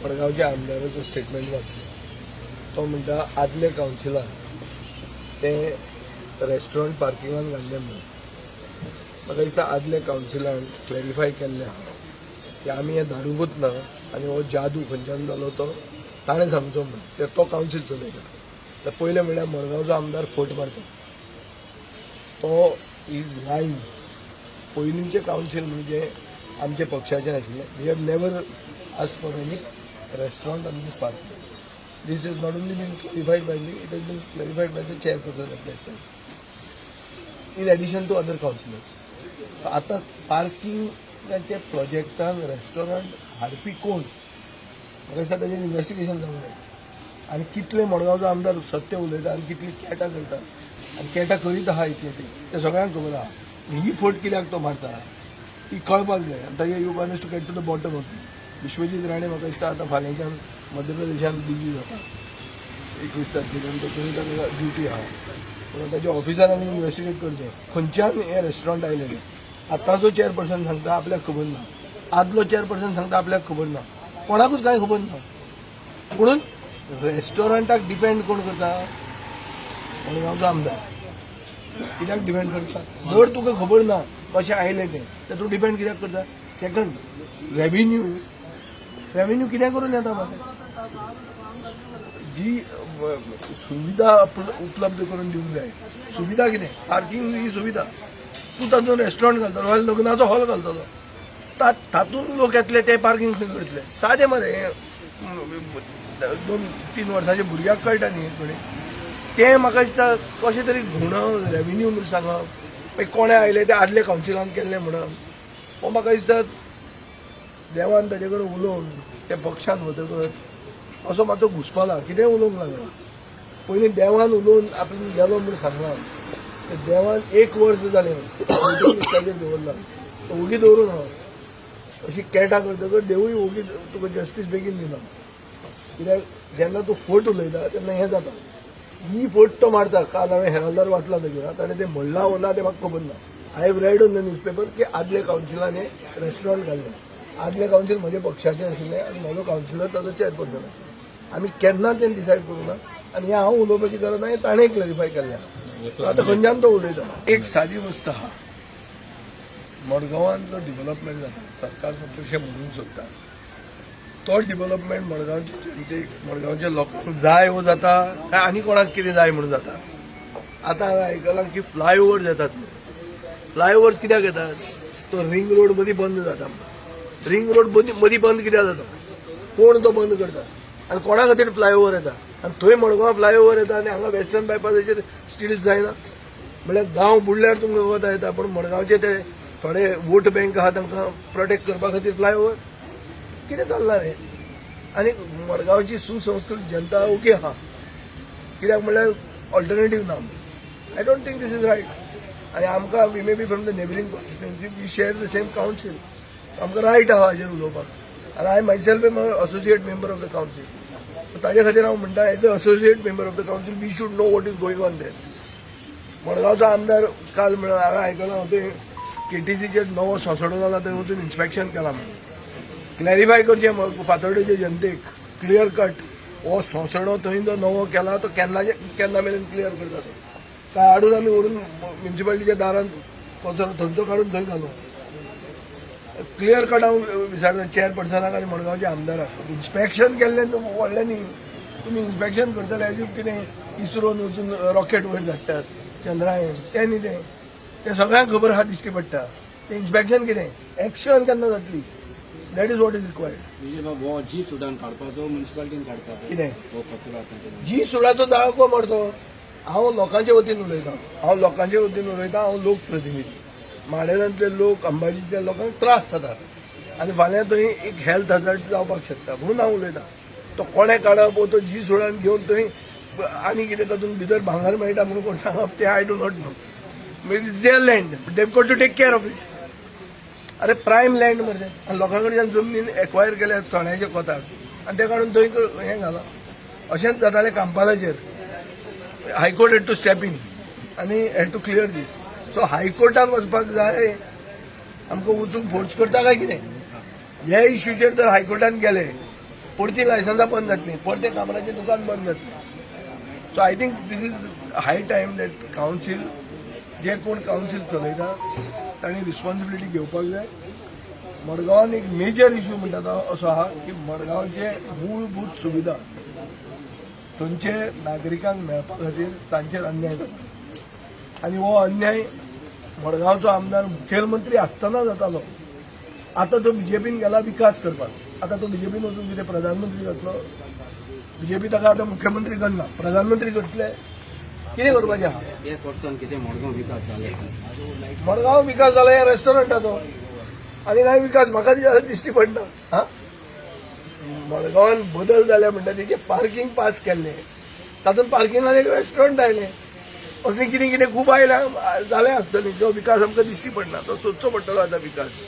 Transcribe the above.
मडगावच्या आमदाराचो statement वाचलो. तो म्हणटा आदले कावन्सिलान ते रेस्टॉरंट पार्किंगान घाल्ले म्हणून. म्हाका दिसता आदले कावन्सिलान क्लॅरिफाय केल्लें आहा की आमी हें धाडूंकूच ना आनी हो जादू खंयच्यान जालो तो ताणें सांगचो म्हणून. तो कावन्सील चलयता. पयलें म्हणल्यार मडगांवचो आमदार फट मारता तो इज लायंग. पयलींचे कावन्सील म्हणजे आमचे पक्षाचे नाशिल्ले. We have never asked for any restaurant on this parking. This has not only been clarified by me, it has been clarified by the chairperson at that time, in addition to other councillors. आता पार्किंगाच्या प्रोजेक्टान restaurant हाडपी कोण म्हाका दिसता ताजेर investigation जावंक जाय. आनी कितले मडगांवचो आमदार सत्य उलयता आनी कितली कॅटां करता आनी कॅटां करीत आहा इतले ते सगळ्यांक खबर आहा. ही फट कित्याक तो मारता ती कळपाक जाय. आनी ताजे you want to get to the bottom of this. Vishwajit Rane म्हाका दिसता आतां फाल्यांच्यान मध्य प्रदेशान बिजी जाता 21 तारखेच्यान. तो थंय ताका ड्युटी आहा. पूण ताच्या ऑफिसरांनी इन्व्हेस्टिगेट करचें खंयच्यान हे रेस्टॉरंट आयलेलें. आतांचो चेअरपर्सन सांगता आपल्याक खबर ना. आदलो चेअरपर्सन सांगता आपल्याक खबर ना. कोणाकूच कांय खबर ना. म्हणून रेस्टॉरंटाक डिफेंड कोण करता? मडगांवचो आमदार. कित्याक डिफेंड करता? जर तुका खबर ना कशें आयलें तें तर तूं डिफेंड कित्याक करता? सेकंड, रेव्हेन्यू कितें करून येता म्हाका? जी सुविधा उपलब्ध करून दिवंक जाय. सुविधा कितें? पार्किंग ही सुविधा. तूं तातूंत रेस्टॉरंट घालतलो, लग्नाचो हॉल घालतलो, तातूंत लोक येतले ते पार्किंग खंय करतले? सादें मरे. 2-3 वर्सांच्या भुरग्याक कळटा न्ही कोणी. तें म्हाका दिसता कशें तरी घुंवडावन रेव्हेन्यू म्हणून सांगप. मागीर कोणे आयले ते आदले कावन्सिलान केल्ले म्हणून हो म्हाका दिसता देवान ताजे कडेन उलोवन त्या पक्षान वतकच असो मातसो घुसपला. कितें उलोवंक लागला? पयलीं देवान उलोवन आपल्यान गेलो म्हूण सांगला. देवान 1 वर्स जालें ताजेर दवरला. तो उगी दवरून हा अशी कॅटां करतकच देवूय उगी तुका जस्टीस बेगीन दिना. कित्याक जेन्ना तूं फट उलयता तेन्ना हें जाता. ही फट तो मारता. काल हांवें हेराल्दार वाचला ताजेर. ताणें तें म्हणला वो ना तें म्हाका खबर ना. I have red on the newspaper की आदले कावन्सिलान हे रेस्टॉरंट घाल्लें. आदले कावन्सील म्हजे पक्षाचे आशिल्ले आनी म्हाजो कावन्सिलर ताजो चेअरपर्सन आशिल्लो. आमी केन्ना तें डिसायड करूं ना आनी हें हांव उलोवपाची गरज ना. हें ताणें क्लॅरिफाय केल्लें आहा. आतां खंयच्यान तो उलयता. एक सादी वस्त आहा. मडगांवान जो डिव्हलपमेंट जाता सरकार फक्त म्हणूंक सोदता. तो डिव्हलपमेंट मडगांवच्या जनतेक मडगांवच्या लोकांक जाय वो जाता काय आनी कोणाक कितें जाय म्हणून जाता? आतां हांवें आयकलां की फ्लायओव्हर येतात. फ्लायओव्हर्स कित्याक येतात? तो रिंग रोड मदीं बंद जाता. रिंग रोड मदीं बंद कित्याक जाता? कोण तो बंद करता? आनी कोणा खातीर फ्लायओव्हर येता? आनी थंय मडगांव फ्लायओव्हर येता आनी हांगा वेस्टर्न बायपासाचेर स्टिल्स जायना. म्हळ्यार गांव बुडल्यार तुमकां वता येता पूण मडगांवचे ते थोडे वोट बँक आहा तांकां प्रोटेक्ट करपा खातीर फ्लायओव्हर कितें चल्लां रे? आनी मडगांवची सुसंस्कृत जनता ओके आहा. कित्याक म्हळ्यार ऑल्टरनेटीव ना. I don't think this is right. आनी आमकां we may be from the neighbouring constituency we share the same council. आमकां रायट आहा हाजेर उलोवपाक. आनी I myself am associate member of the council. ताजे खातीर हांव म्हणटा as a associate member of the council we should know what is going on there. मडगांवचो आमदार काल म्हणून हांवें आयकलां हांव ते केटीसीचेर नवो सोंसडो जाला थंय वचून इन्स्पेक्शन केलां म्हणून. क्लॅरिफाय करचें फातोर्डेच्या जनतेक क्लियर कट हो सोंसडो थंय जो नवो केला तो केन्ना मेरेन क्लियर करता तो काय हाडून आमी व्हरून म्युन्सिपालिटीच्या दारान कचरो थंयचो काडून थंय घालूं. क्लियर कट हांव विचारता चेअरपर्सनाक आनी मडगांवच्या आमदाराक. इन्स्पेक्शन केल्लें व्हडलें न्ही. तुमी इन्स्पेक्शन करतले एज इफ कितें इस्रोन वचून रॉकेट वयर धाडटात चंद्रायन तें न्ही तें. तें सगळ्यांक खबर आहा दिश्टी पडटा. तें इन्स्पेक्शन कितें? एक्शन केन्ना जातली? That is what is required. जी सुडान काडपाचो म्युन्सिपालिटीन काडपाचो कितें कचरो जी सुडाचो दाळ कोण मारतो? हांव लोकांचे वतीन उलयतां. हांव लोकप्रतिनिधी. माडेरांतले लोक अंबाजीच्या लोकांक त्रास जातात आनी फाल्यां थंय एक हेल्थ हजार्ड जावपाक शकता म्हणून हांव उलयतां. तो कोणें काडप वो तो जी सोडान घेवन थंय आनी कितें तातूंत भितर भांगर मेळटा म्हणून कोण सांगप तें I do not know. It is their land they got to take care of it. अरे प्रायम लँड मरे. आनी लोकां कडच्यान जमनीन एक्वायर केल्या चण्याच्या कोताक आनी ते काडून थंय हें घाला. अशेंच जातालें कांपालाचेर. High court had to step in आनी had to clear this. So हायकोर्टान वचपाक जाय आमकां वचूंक फोर्स करता काय कितें? ह्या इश्यूचेर जर हायकोर्टान गेले परती लायसन्सां बंद जातली परते कामराचें दुकान बंद जातलें so I think this is high time that council जे कोण कावन्सील चलयता तांणी रिस्पॉन्सिबिलिटी घेवपाक जाय. मडगांवान एक मेजर इश्यू म्हणटा तो असो आहा की मडगांवचे मूलभूत सुविधा थंयचे नागरिकांक मेळपा खातीर तांचेर अन्याय जाता आनी हो अन्याय मडगांवचो आमदार मुखेलमंत्री आसतना जातालो. आतां तो बीजेपीन गेला विकास करपाक आतां तो बीजेपीन वचून कितें प्रधानमंत्री जातलो. बीजेपी ताका आतां मुख्यमंत्री करना प्रधानमंत्री करतले कितें करपाचें आहा. 1 वर्सान कितें मडगांव विकास जाले सर. मडगांव विकास जाला ह्या रेस्टॉरंटाचो आनी कांय विकास म्हाका दिश्टी पडना. हा मडगांवान बदल जाले म्हणटा तेजे पार्किंग पास केल्ले तातूंत पार्किंगान एक रेस्टॉरंट आयलें असलें कितें कितें खूब आयलां जालें आसतलें जो विकास आमकां दिश्टी पडना तो सोदचो पडटलो आतां विकास.